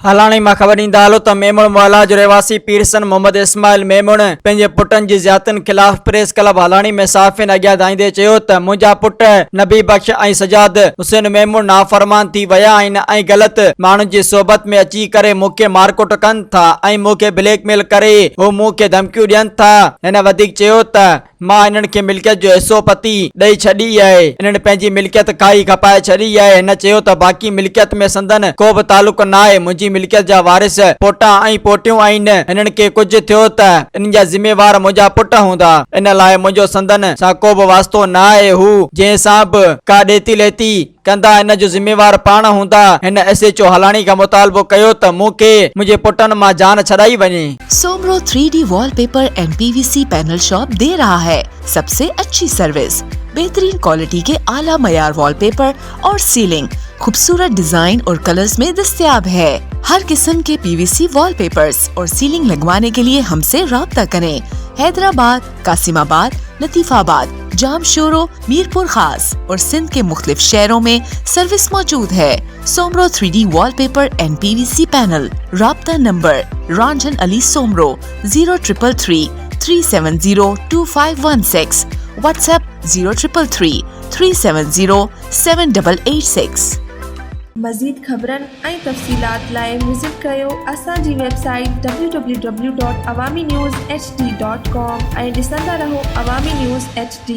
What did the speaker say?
हलाणी मां ख़बर ॾींदा हलो त मेमण मोहल्ला जो रहवासी पीरसन मोहम्मद इस्माइल मेमण पंहिंजे पुटनि जी ज़ियादतियुनि ख़िलाफ़ प्रेस क्लब हलाणी में साफ़िन अॻियां धाईंदे चयो त मुंहिंजा पुट नबी बख्श ऐं सजाद हुसैन मेमण नाफ़रमान थी विया आहिनि ऐं ग़लति माण्हुनि जी सोबत में अची करे मूंखे मारकुट कनि था ऐं मूंखे ब्लैकमेल करे हू मूंखे धमकियूं ॾियनि था। हिन वधीक चयो त मां इन्हनि खे मिल्कियत जो हिसो पती ॾेई छॾी आहे। इन्हनि पंहिंजी मिल्कियत खाई खपाए छॾी आहे। हिन चयो त बाक़ी मिल्कियत में संदन को बि तालुक न आहे। मुंहिंजी मिल्कियत जा वारिस पोटा ऐं पोटियूं आहिनि। इन्हनि खे कुझु थियो त इन्हनि जा ज़िम्मेवार मुंहिंजा पुट हूंदा। इन लाइ मुंहिंजो संदन सां को बि वास्तो न आहे। हू जंहिंसां बि का ॾेती लेती कंदा इन जो ज़िम्मेवार पाण हूंदा। हिन SHO हलाणी खां मुतालबो कयो त मूंखे मुंहिंजे पुटनि मां जान छॾाई वञे। Soomro 3D wallpaper and PVC panel shop दे रहा है सबसे अच्छी सर्विस, बेहतरीन क्वालिटी के आला मयार वॉलपेपर और सीलिंग खूबसूरत डिजाइन और कलर्स में दस्तयाब है। हर किस्म के PVC वॉलपेपर्स और सीलिंग लगवाने के लिए हमसे राब्ता करें। हैदराबाद, कासिमाबाद, लतीफाबाद, जामशोरो, मीरपुर खास और सिंध के मुख्तलिफ शहरों में सर्विस मौजूद है। Soomro 3D wallpaper and PVC panel. राब्ता नंबर रंजन अली सोमरो 0333 370 2516। WhatsApp 0333 370 7886। मज़ीद ख़बरनि ऐं तफ़सीलात लाइ विज़िट कयो असांजी वेबसाइट www.awamiNewsHD.com ऐं ॾिसंदा रहो अवामी न्यूज़ HD।